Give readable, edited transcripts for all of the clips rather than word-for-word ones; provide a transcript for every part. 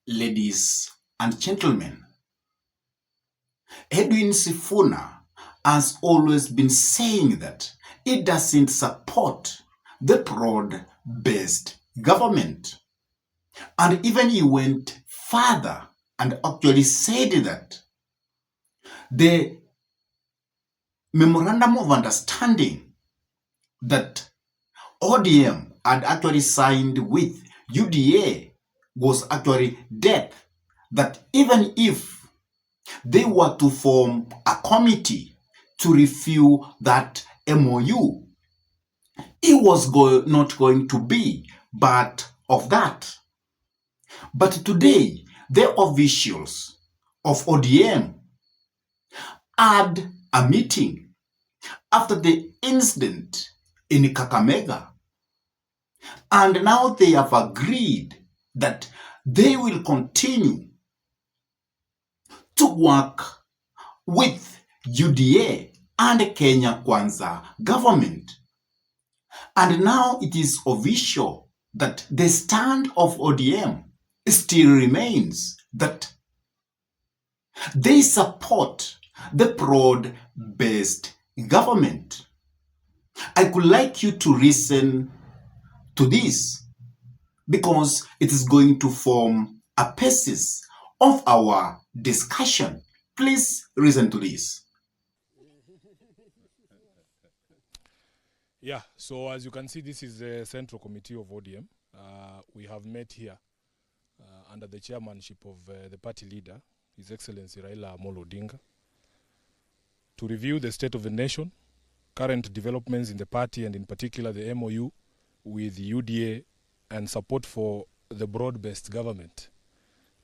Ladies and gentlemen, Edwin Sifuna has always been saying that it doesn't support the broad-based government. And even he went further and actually said that the memorandum of understanding that ODM had actually signed with UDA was actually dead. That even if they were to form a committee to review that MOU, it was not going to be part of that. But today, the officials of ODM had a meeting after the incident in Kakamega, and now they have agreed that they will continue to work with UDA and Kenya Kwanza government. And now it is official that the stand of ODM still remains that they support the broad-based government. I could like you to listen to this because it is going to form a basis of our discussion. Please listen to this. Yeah, so as you can see, this is the Central Committee of ODM. We have met here under the chairmanship of the party leader, His Excellency Raila Amolo Odinga, to review the state of the nation, current developments in the party, and in particular the MOU with the UDA and support for the broad-based government.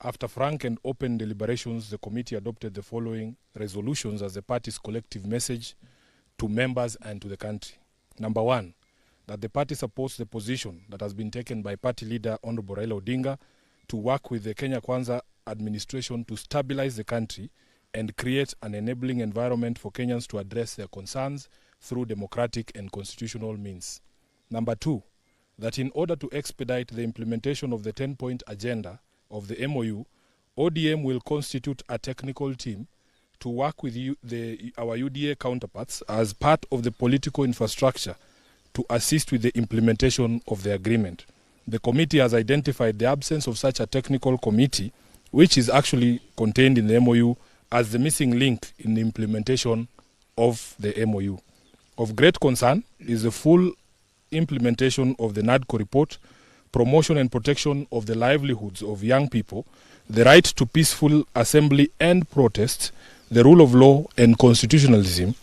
After frank and open deliberations, the committee adopted the following resolutions as the party's collective message to members and to the country. Number one, that the party supports the position that has been taken by party leader Honorable Raila Odinga to work with the Kenya Kwanza administration to stabilize the country and create an enabling environment for Kenyans to address their concerns through democratic and constitutional means. Number two, that in order to expedite the implementation of the 10-point agenda of the MOU, ODM will constitute a technical team to work with our UDA counterparts as part of the political infrastructure to assist with the implementation of the agreement. The committee has identified the absence of such a technical committee, which is actually contained in the MOU, as the missing link in the implementation of the MOU. Of great concern is the full implementation of the NADCO report, promotion and protection of the livelihoods of young people, the right to peaceful assembly and protest, the rule of law and constitutionalism,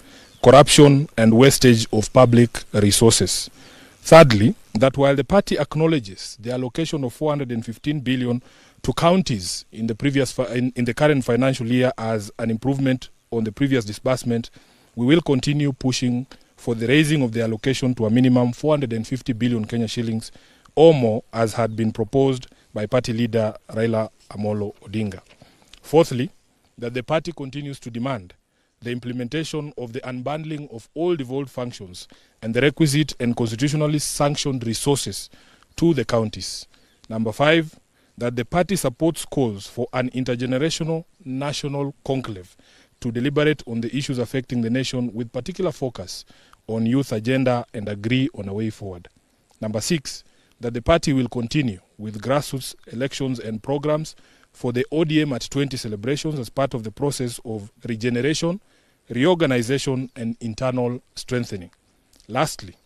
corruption and wastage of public resources. Thirdly, that while the party acknowledges the allocation of 415 billion to counties in the current financial year as an improvement on the previous disbursement, we will continue pushing for the raising of the allocation to a minimum 450 billion Kenya shillings or more, as had been proposed by party leader Raila Amolo Odinga. Fourthly, that the party continues to demand the implementation of the unbundling of all devolved functions and the requisite and constitutionally sanctioned resources to the counties. Number five, that the party supports calls for an intergenerational national conclave to deliberate on the issues affecting the nation with particular focus on youth agenda and agree on a way forward. Number six, that the party will continue with grassroots elections and programs for the ODM at 20 celebrations as part of the process of regeneration, reorganization, and internal strengthening. Lastly,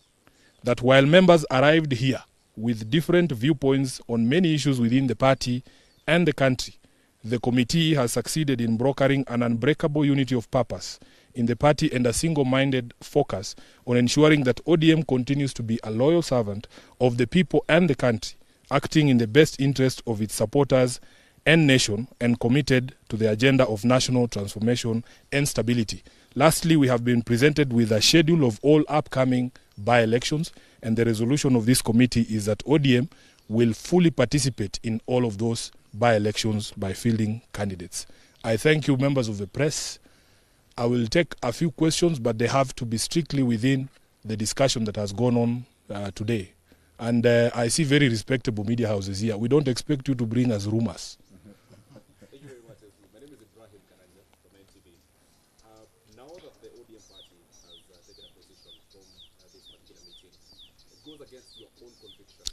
that while members arrived here with different viewpoints on many issues within the party and the country, the committee has succeeded in brokering an unbreakable unity of purpose in the party and a single-minded focus on ensuring that ODM continues to be a loyal servant of the people and the country, acting in the best interest of its supporters and nation, and committed to the agenda of national transformation and stability. Lastly, we have been presented with a schedule of all upcoming by-elections, and the resolution of this committee is that ODM will fully participate in all of those by-elections by fielding candidates. I thank you, members of the press. I will take a few questions, but they have to be strictly within the discussion that has gone on today. And I see very respectable media houses here. We don't expect you to bring us rumors.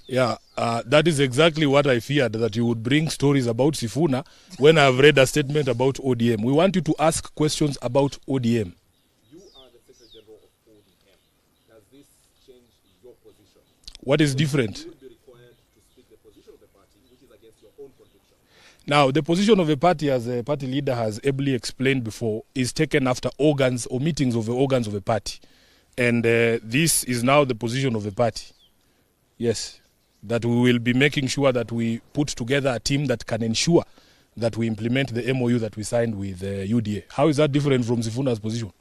Yeah, that is exactly what I feared, that you would bring stories about Sifuna when I have read a statement about ODM. We want you to ask questions about ODM. You are the Secretary General of ODM. Does this change your position? What is different? You will be required to speak the position of the party, which is against your own conviction. Now, the position of a party, as a party leader has ably explained before, is taken after organs or meetings of the organs of a party. And this is now the position of the party. Yes, that we will be making sure that we put together a team that can ensure that we implement the MOU that we signed with UDA. How is that different from Sifuna's position?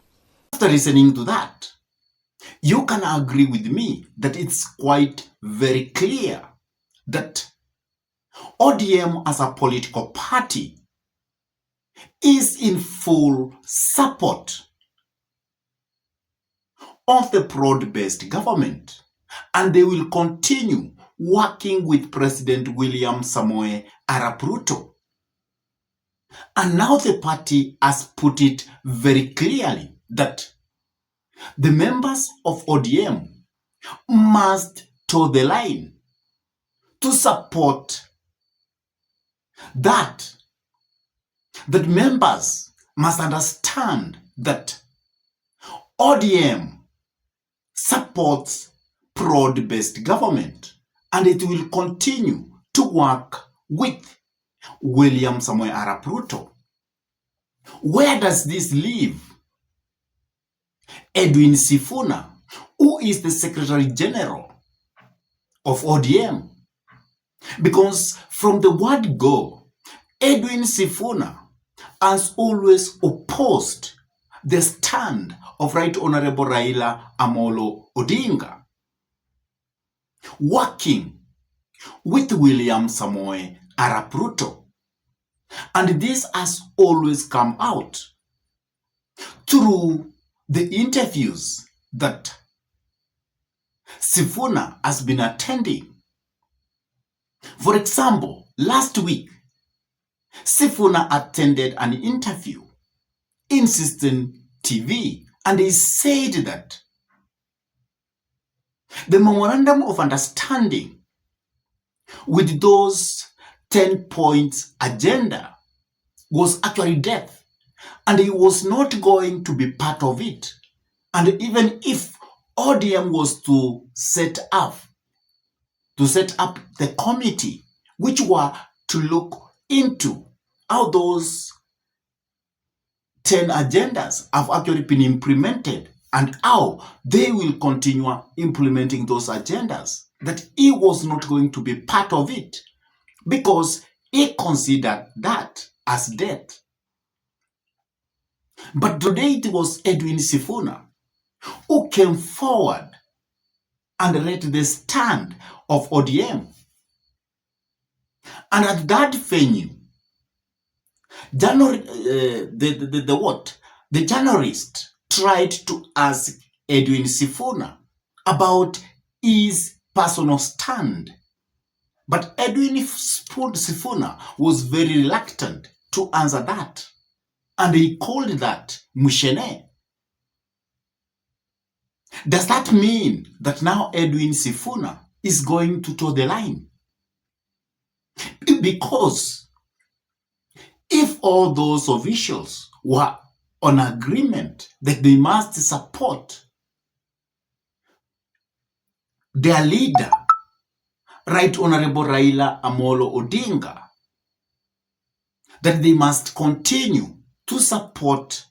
After listening to that, you can agree with me that it's quite very clear that ODM as a political party is in full support of the broad-based government, and they will continue working with President William Samoei Arap Ruto. And now the party has put it very clearly that the members of ODM must toe the line to support that members must understand that ODM supports broad-based government, and it will continue to work with William Samoei Arap Ruto. Where does this leave Edwin Sifuna, who is the Secretary General of ODM? Because from the word go, Edwin Sifuna has always opposed the stand of Right Honorable Raila Amolo Odinga, working with William Samoei Arap Ruto. And this has always come out through the interviews that Sifuna has been attending. For example, last week, Sifuna attended an interview in Citizen TV, and he said that the memorandum of understanding with those 10 points agenda was actually death, and he was not going to be part of it. And even if ODM was to set up the committee which were to look into how those 10 agendas have actually been implemented and how they will continue implementing those agendas, that he was not going to be part of it because he considered that as death. But today it was Edwin Sifuna who came forward and read the stand of ODM. And at that venue, the journalist tried to ask Edwin Sifuna about his personal stand. But Edwin Sifuna was very reluctant to answer that. And he called that Mushene. Does that mean that now Edwin Sifuna is going to toe the line? Because if all those officials were on agreement that they must support their leader, Right Honorable Raila Amolo Odinga, that they must continue to support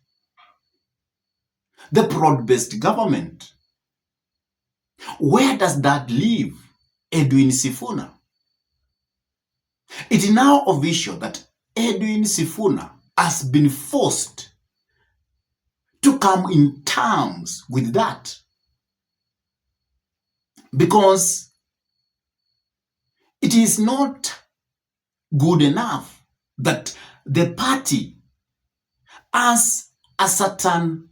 the broad-based government, where does that leave Edwin Sifuna? It is now official that Edwin Sifuna has been forced to come in terms with that, because it is not good enough that the party has a certain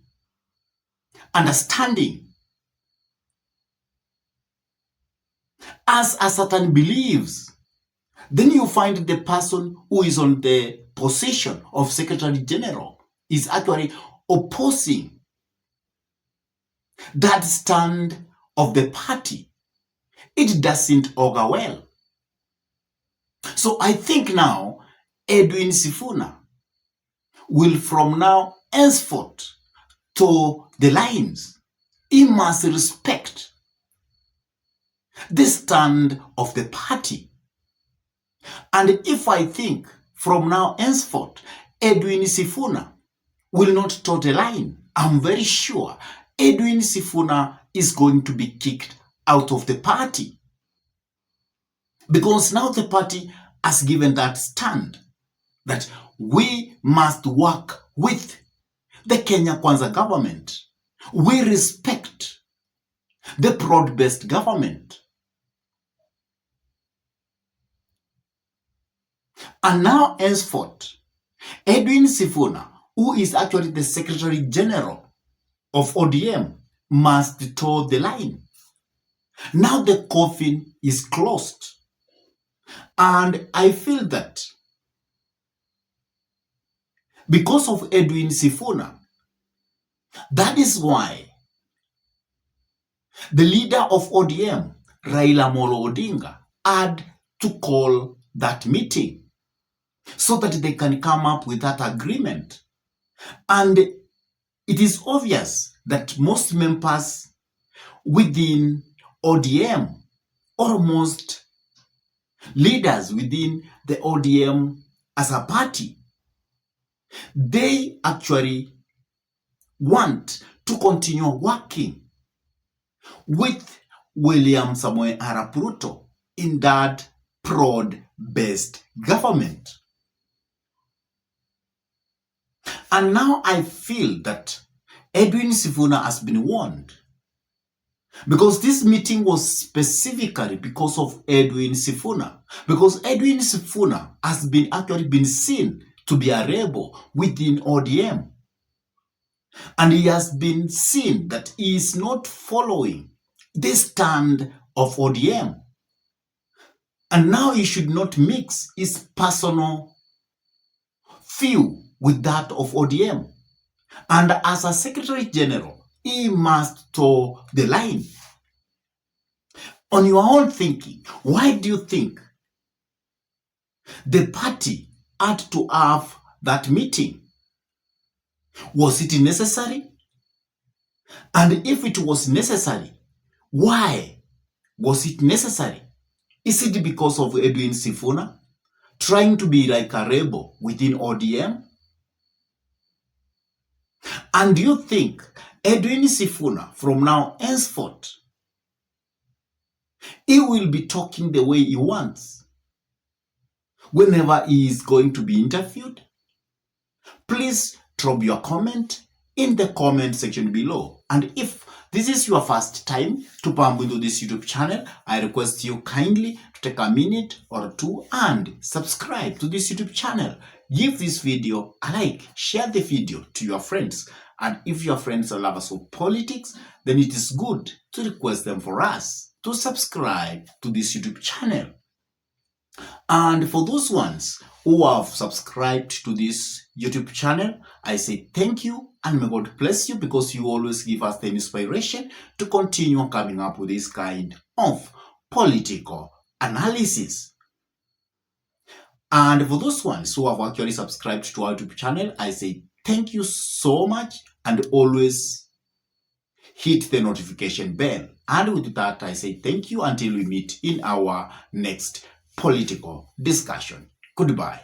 understanding, has a certain beliefs. Then you find the person who is on the position of Secretary General is actually opposing that stand of the party. it doesn't augur well. So I think now Edwin Sifuna will from now henceforth to the lines. He must respect the stand of the party. And if I think from now henceforth Edwin Sifuna will not toe the line, I'm very sure Edwin Sifuna is going to be kicked out of the party. Because now the party has given that stand that we must work with the Kenya Kwanza government. We respect the broad-based government. And now henceforth, Edwin Sifuna, who is actually the Secretary General of ODM, must toe the line. Now the coffin is closed. And I feel that because of Edwin Sifuna, that is why the leader of ODM, Raila Amolo Odinga, had to call that meeting so that they can come up with that agreement. And it is obvious that most members within ODM, almost leaders within the ODM as a party, they actually want to continue working with William Samoei Arap Ruto in that broad-based government. And now I feel that Edwin Sifuna has been warned, because this meeting was specifically because of Edwin Sifuna, because Edwin Sifuna has actually been seen to be a rebel within ODM. And he has been seen that he is not following the stand of ODM. And now he should not mix his personal view with that of ODM. And as a Secretary General, he must toe the line. On your own thinking, why do you think the party had to have that meeting? Was it necessary? And if it was necessary, why was it necessary? Is it because of Edwin Sifuna trying to be like a rebel within ODM? And do you think Edwin Sifuna from now henceforth, he will be talking the way he wants whenever he is going to be interviewed? Please drop your comment in the comment section below. And if this is your first time to pump into this YouTube channel, I request you kindly to take a minute or two and subscribe to this YouTube channel. Give this video a like, share the video to your friends. And if your friends are lovers of politics, then it is good to request them for us to subscribe to this YouTube channel. And for those ones who have subscribed to this YouTube channel, I say thank you and may God bless you, because you always give us the inspiration to continue coming up with this kind of political analysis. And for those ones who have actually subscribed to our YouTube channel, I say thank you so much, and always hit the notification bell. And with that, I say thank you until we meet in our next political discussion. Goodbye.